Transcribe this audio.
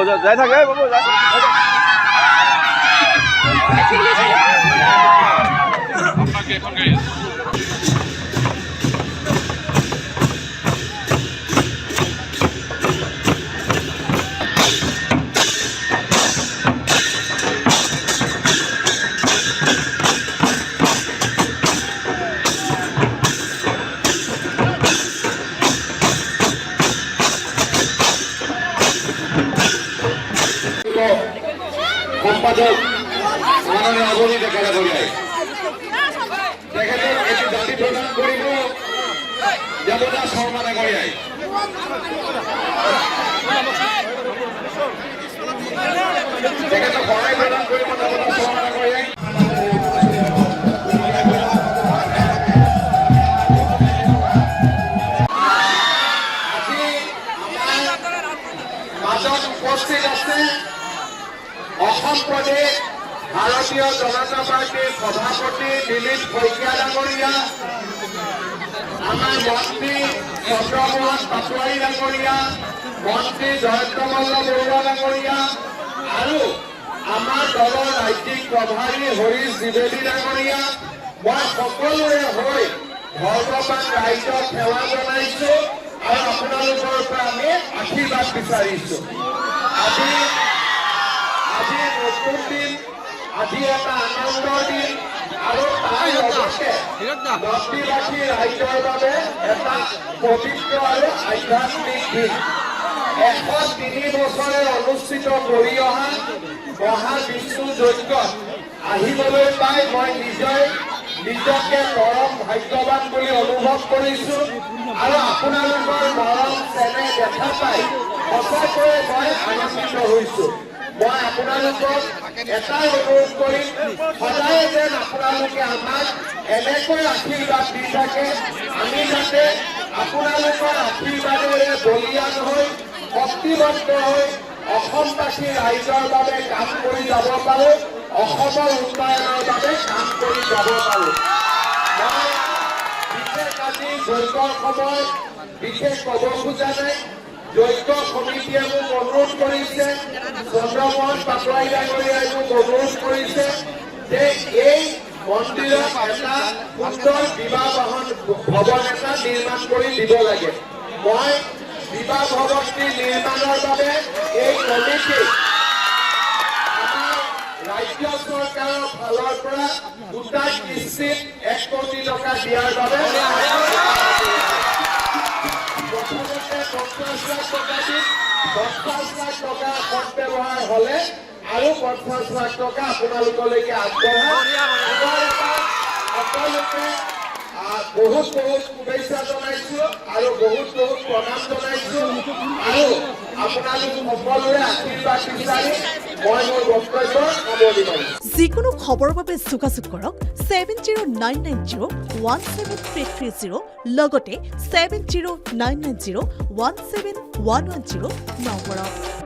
যাই থাকে বাবু আপনাকে এখন গাড়ি সম্পাদক মাননীয় অবনী দেখা করিয়ায় তেখেতক এটি দাবী প্ৰদান কৰিব দেৱদাস শৰ্মা ডাঙৰীয়াই তেখেতক সহায় প্ৰদান কৰিব দেৱদাস শৰ্মা ডাঙৰীয়াই মাজত উপস্থিত আছে অসম প্ৰদেশ ভাৰতীয় জনতা পাৰ্টিৰ সভাপতি দিলীপ শইকীয়া ডাঙৰীয়া আমাৰ মন্ত্ৰী চন্দ্ৰমোহন পাটোৱাৰী ডাঙৰীয়া মন্ত্ৰী জয়ন্তমল্ল বৰুৱা ডাঙৰীয়া আৰু আমাৰ দলৰ ৰাজ্যিক প্ৰভাৰী হৰীশ দ্বিবেদী ডাঙৰীয়া মই সকলোৰে হৈ ভগৱান ৰাইজক সেৱা জনাইছো আৰু আপোনালোকৰ পৰা আমি আশীৰ্বাদ বিচাৰিছো আজি নতুন দিন আজি এটা আনন্দৰ দিন আৰু তাৰ লগতে নদীবাসী ৰাইজৰ বাবে এটা পবিত্ৰ আৰু আধ্যাত্মিক দিন 103 বছৰে অনুষ্ঠিত কৰি অহা মহাবিষ্ণু যজ্ঞত আহিবলৈ পাই মই নিজকে পৰম ভাগ্যৱান বুলি অনুভৱ কৰিছো আৰু আপোনালোকৰ মৰম চেনেহ দেখা পাই সঁচাকৈয়ে মই আনন্দিত হৈছো মই আপোনালোকক এটাই অনুৰোধ কৰিম সদায় যেন আপোনালোকে আমাক এনেকৈ আশীৰ্বাদ দি থাকে আমি যাতে আপোনালোকৰ আশীৰ্বাদেৰে বলীয়ান হৈ শক্তিবন্ত হৈ অসমবাসী ৰাইজৰ বাবে কাম কৰি যাব পাৰো অসমৰ উন্নয়নৰ বাবে কাম কৰি যাব পাৰো মই বিশেষ আজি যজ্ঞৰ সময়ত বিশেষ ক'ব খোজা নাই যজ্ঞ কমিটিয়ে মোক অনুৰোধ কৰিছে চন্দ্ৰমোহন পাটোৱাৰী ডাঙৰীয়াই মোক অনুৰোধ কৰিছে যে এই মন্দিৰত এটা সুন্দৰ বিবাহ ভৱন এটা নিৰ্মাণ কৰি দিব লাগে মই বিবাহ ভৱনটি নিৰ্মাণৰ বাবে এই কমিটি আমাৰ ৰাজ্য চৰকাৰৰ ফালৰ পৰা দুটা কিস্তিত 1 কোটি টকা দিয়াৰ বাবে 50 লাখ টকা দি 50 লাখ টকা সৎ ব্যৱহাৰ হলে আৰু 50 লাখ টকা আপোনালোকলৈকে আগবঢ়াই সকলোকে বহুত শুভেচ্ছা জনাইছো আৰু বহুত প্ৰণাম জনাইছো আৰু আপোনালোক সকলোৰে আশীৰ্বাদ বিচাৰি মই মোৰ বক্তব্য সামৰণি মাৰিছো যিকোনো খবৰৰ বাবে যোগাযোগ কৰক 7099017330 লগতে 7099017110 নম্বৰত